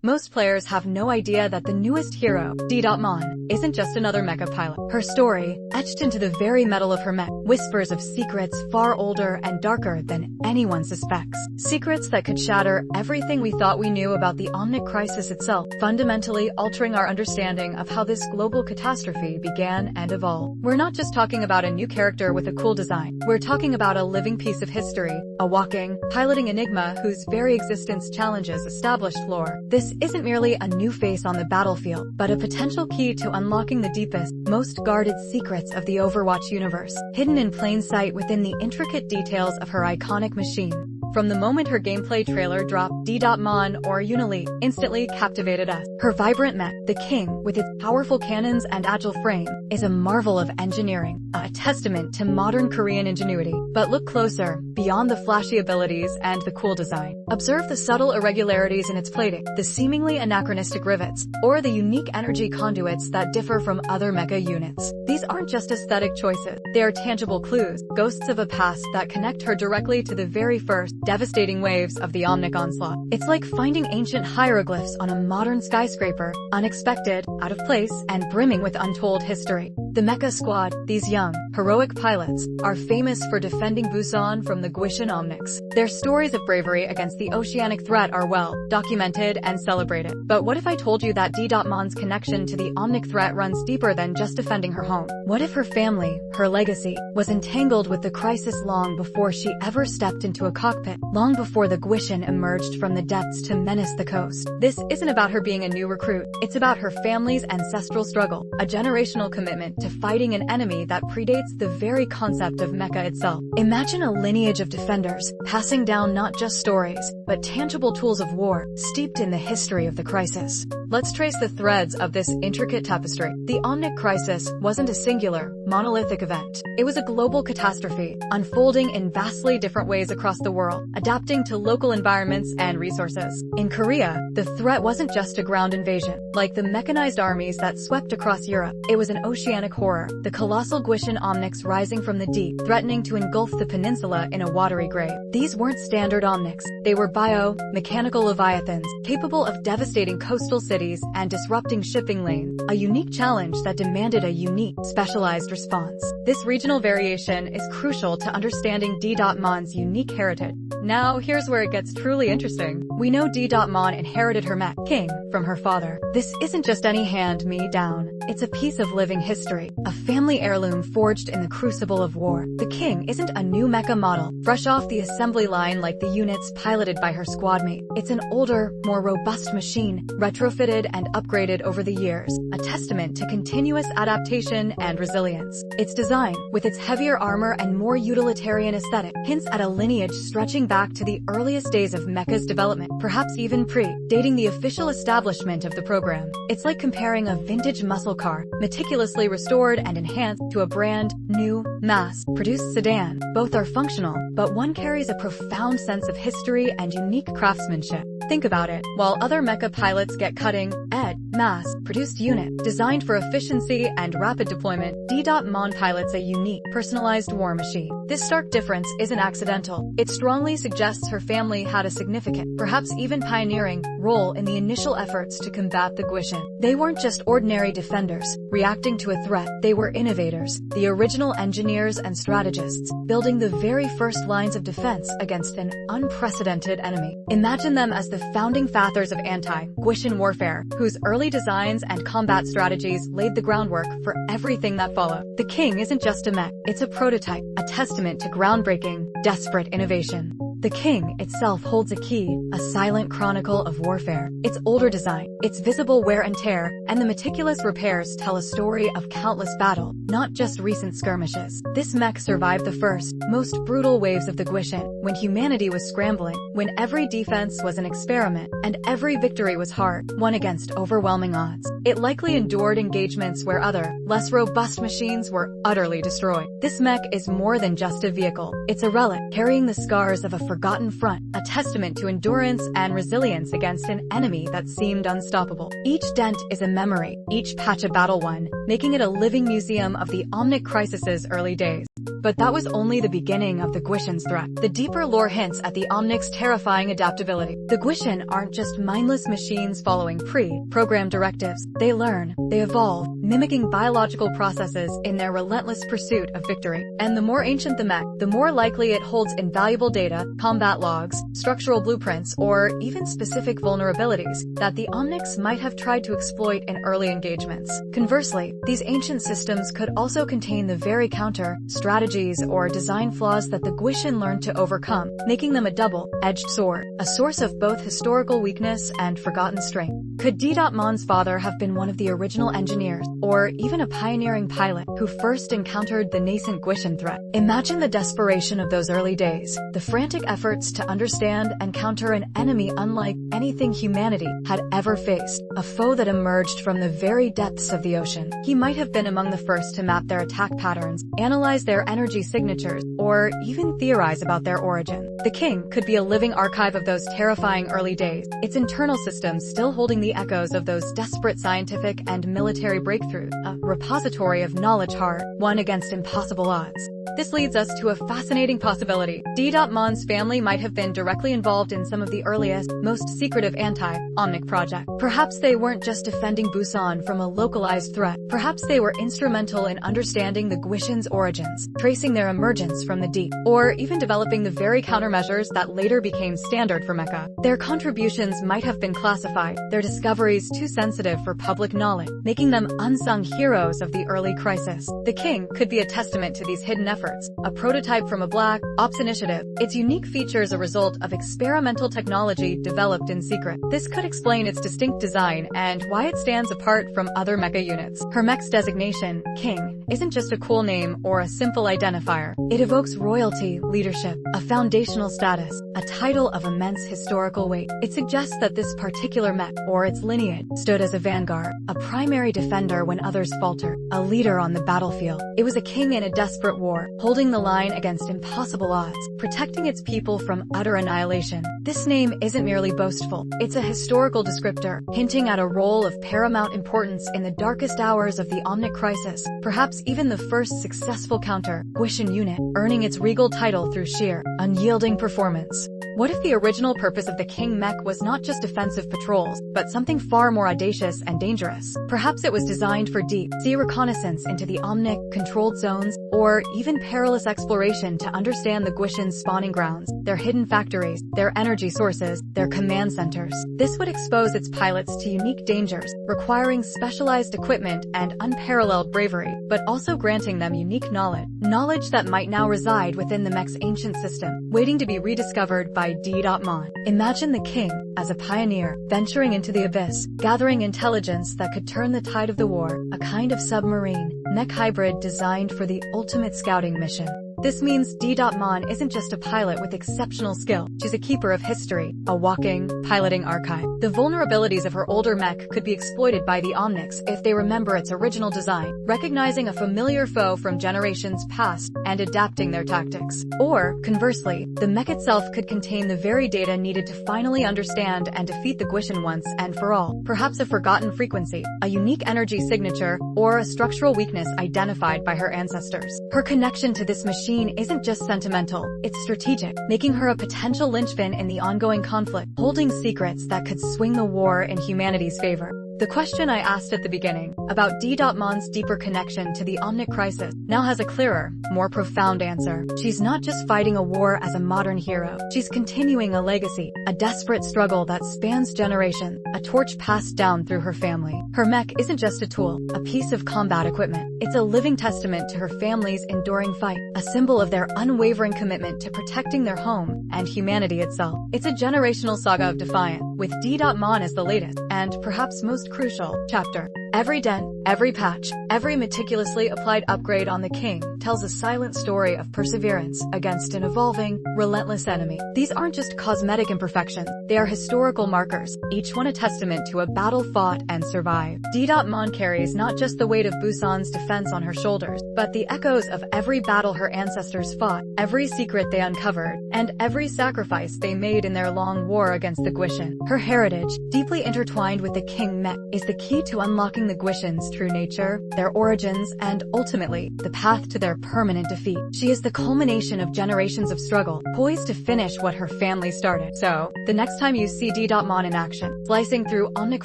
Most players have no idea that the newest hero, D.Mon, isn't just another mecha pilot. Her story, etched into the very metal of her mech, whispers of secrets far older and darker than anyone suspects. Secrets that could shatter everything we thought we knew about the Omnic Crisis itself, fundamentally altering our understanding of how this global catastrophe began and evolved. We're not just talking about a new character with a cool design. We're talking about a living piece of history, a walking, piloting enigma whose very existence challenges established lore. This isn't merely a new face on the battlefield, but a potential key to unlocking the deepest, most guarded secrets of the Overwatch universe, hidden in plain sight within the intricate details of her iconic machine. From the moment her gameplay trailer dropped, D.Mon, or Yuna Lee, instantly captivated us. Her vibrant mech, the King, with its powerful cannons and agile frame, is a marvel of engineering, a testament to modern Korean ingenuity. But look closer, beyond the flashy abilities and the cool design. Observe the subtle irregularities in its plating, the seemingly anachronistic rivets, or the unique energy conduits that differ from other mecha units. These aren't just aesthetic choices. They are tangible clues, ghosts of a past that connect her directly to the very first, devastating waves of the Omnic onslaught. It's like finding ancient hieroglyphs on a modern skyscraper, unexpected, out of place, and brimming with untold history. The MEKA squad, these young, heroic pilots, are famous for defending Busan from the Guishan Omnics. Their stories of bravery against the oceanic threat are well documented and celebrated. But what if I told you that D.Mon's connection to the Omnic threat runs deeper than just defending her home? What if her family, her legacy, was entangled with the crisis long before she ever stepped into a cockpit, long before the Guishan emerged from the depths to menace the coast? This isn't about her being a new recruit. It's about her family's ancestral struggle, a generational commitment to fighting an enemy that predates the very concept of mecha itself. Imagine a lineage of defenders, passing down not just stories, but tangible tools of war, steeped in the history of the crisis. Let's trace the threads of this intricate tapestry. The Omnic Crisis wasn't a singular, monolithic event. It was a global catastrophe, unfolding in vastly different ways across the world, adapting to local environments and resources. In Korea, the threat wasn't just a ground invasion, like the mechanized armies that swept across Europe. It was an oceanic horror, the colossal Guishan Omnics rising from the deep, threatening to engulf the peninsula in a watery grave. These weren't standard Omnics. They were bio-mechanical leviathans, capable of devastating coastal cities and disrupting shipping lanes, a unique challenge that demanded a unique, specialized response. This regional variation is crucial to understanding D.Mon's unique heritage. Now, here's where it gets truly interesting. We know D.Mon inherited her mech, King, from her father. This isn't just any hand-me-down. It's a piece of living history, a family heirloom forged in the crucible of war. The King isn't a new mecha model, fresh off the assembly line like the units piloted by her squadmate. It's an older, more robust machine, retrofitted and upgraded over the years, a testament to continuous adaptation and resilience. Its design, with its heavier armor and more utilitarian aesthetic, hints at a lineage stretching back to the earliest days of mecha's development, perhaps even pre-dating the official establishment of the program. It's like comparing a vintage muscle car, meticulously restored and enhanced, to a brand new, mass-produced sedan. Both are functional, but one carries a profound sense of history and unique craftsmanship. Think about it. While other mecha pilots get cutting-edge, mass-produced unit designed for efficiency and rapid deployment, D.Mon pilots a unique, personalized war machine. This stark difference isn't accidental. It strongly suggests her family had a significant, perhaps even pioneering, role in the initial efforts to combat the Guishan. They weren't just ordinary defenders, reacting to a threat. They were innovators, the original engineers and strategists, building the very first lines of defense against an unprecedented enemy. Imagine them as the founding fathers of anti-Guishan warfare, whose early designs and combat strategies laid the groundwork for everything that followed. The King isn't just a mech, it's a prototype, a testament to groundbreaking, desperate innovation. The King itself holds a key, a silent chronicle of warfare. Its older design, its visible wear and tear, and the meticulous repairs tell a story of countless battle, not just recent skirmishes. This mech survived the first, most brutal waves of the Guishan, when humanity was scrambling, when every defense was an experiment, and every victory was hard, won against overwhelming odds. It likely endured engagements where other, less robust machines were utterly destroyed. This mech is more than just a vehicle. It's a relic, carrying the scars of a forgotten front, a testament to endurance and resilience against an enemy that seemed unstoppable. Each dent is a memory, each patch a battle won, making it a living museum of the Omnic Crisis's early days. But that was only the beginning of the Guishin's threat. The deeper lore hints at the Omnic's terrifying adaptability. The Guishin aren't just mindless machines following pre-programmed directives. They learn, they evolve, mimicking biological processes in their relentless pursuit of victory. And the more ancient the mech, the more likely it holds invaluable data, combat logs, structural blueprints, or even specific vulnerabilities that the Omnics might have tried to exploit in early engagements. Conversely, these ancient systems could also contain the very counter, strategies, or design flaws that the Guishin learned to overcome, making them a double-edged sword, a source of both historical weakness and forgotten strength. Could D.Mon's father have been one of the original engineers, or even a pioneering pilot who first encountered the nascent Guishin threat? Imagine the desperation of those early days, the frantic efforts to understand and counter an enemy unlike anything humanity had ever faced, a foe that emerged from the very depths of the ocean. He might have been among the first to map their attack patterns, analyze their energy signatures, or even theorize about their origin. The king could be a living archive of those terrifying early days, its internal systems still holding the echoes of those desperate scientific and military breakthroughs, a repository of knowledge won against impossible odds. This leads us to a fascinating possibility. D.Mon's family might have been directly involved in some of the earliest, most secretive anti-Omnic projects. Perhaps they weren't just defending Busan from a localized threat. Perhaps they were instrumental in understanding the Guishin's origins, tracing their emergence from the deep, or even developing the very countermeasures that later became standard for MEKA. Their contributions might have been classified, their discoveries too sensitive for public knowledge, making them unsung heroes of the early crisis. The king could be a testament to these hidden efforts, a prototype from a Black Ops initiative, its unique features a result of experimental technology developed in secret. This could explain its distinct design and why it stands apart from other MEKA units. Her mech's designation, King, isn't just a cool name or a simple identifier. It evokes royalty, leadership, a foundational status, a title of immense historical weight. It suggests that this particular mech, or its lineage, stood as a vanguard, a primary defender when others faltered, a leader on the battlefield. It was a king in a desperate war, holding the line against impossible odds, protecting its people from utter annihilation. This name isn't merely boastful, it's a historical descriptor, hinting at a role of paramount importance in the darkest hours of the Omnic Crisis, perhaps even the first successful counter-Guishin unit, earning its regal title through sheer, unyielding performance. What if the original purpose of the King mech was not just defensive patrols, but something far more audacious and dangerous? Perhaps it was designed for deep-sea reconnaissance into the Omnic-controlled zones, or even perilous exploration to understand the Guishin's spawning grounds, their hidden factories, their energy sources, their command centers. This would expose its pilots to unique dangers, requiring specialized equipment and unparalleled bravery, but also granting them unique knowledge that might now reside within the mech's ancient system, waiting to be rediscovered by D.Mon. Imagine the king as a pioneer, venturing into the abyss, gathering intelligence that could turn the tide of the war, a kind of submarine, mech hybrid designed for the ultimate scouting mission. This means D.Mon isn't just a pilot with exceptional skill, she's a keeper of history, a walking, piloting archive. The vulnerabilities of her older mech could be exploited by the Omnics if they remember its original design, recognizing a familiar foe from generations past and adapting their tactics. Or, conversely, the mech itself could contain the very data needed to finally understand and defeat the Guishin once and for all. Perhaps a forgotten frequency, a unique energy signature, or a structural weakness identified by her ancestors. Her connection to this machine isn't just sentimental, it's strategic, making her a potential linchpin in the ongoing conflict, holding secrets that could swing the war in humanity's favor. The question I asked at the beginning, about D.Mon's deeper connection to the Omnic Crisis, now has a clearer, more profound answer. She's not just fighting a war as a modern hero, she's continuing a legacy, a desperate struggle that spans generations, a torch passed down through her family. Her mech isn't just a tool, a piece of combat equipment. It's a living testament to her family's enduring fight, a symbol of their unwavering commitment to protecting their home and humanity itself. It's a generational saga of defiance, with D.Mon as the latest, and perhaps most crucial, chapter. Every dent, every patch, every meticulously applied upgrade on the King tells a silent story of perseverance against an evolving, relentless enemy. These aren't just cosmetic imperfections, they are historical markers, each one a testament to a battle fought and survived. D.Mon carries not just the weight of Busan's defense on her shoulders, but the echoes of every battle her ancestors fought, every secret they uncovered, and every sacrifice they made in their long war against the Guishin. Her heritage, deeply intertwined with the King mech, is the key to unlocking the Guishin's true nature, their origins, and ultimately, the path to their their permanent defeat. She is the culmination of generations of struggle, poised to finish what her family started. So, the next time you see D.Mon in action, slicing through Omnic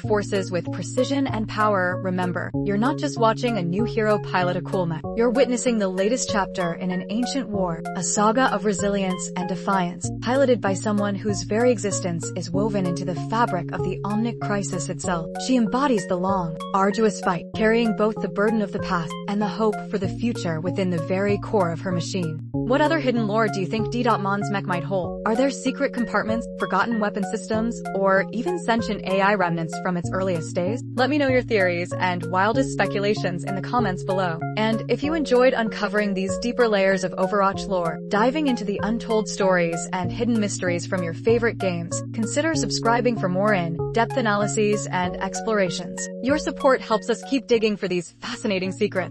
forces with precision and power, remember, you're not just watching a new hero pilot a cool mech. You're witnessing the latest chapter in an ancient war, a saga of resilience and defiance, piloted by someone whose very existence is woven into the fabric of the Omnic Crisis itself. She embodies the long, arduous fight, carrying both the burden of the past and the hope for the future within the very core of her machine. What other hidden lore do you think D.Mon's mech might hold? Are there secret compartments, forgotten weapon systems, or even sentient AI remnants from its earliest days? Let me know your theories and wildest speculations in the comments below. And if you enjoyed uncovering these deeper layers of Overwatch lore, diving into the untold stories and hidden mysteries from your favorite games, consider subscribing for more in-depth analyses and explorations. Your support helps us keep digging for these fascinating secrets.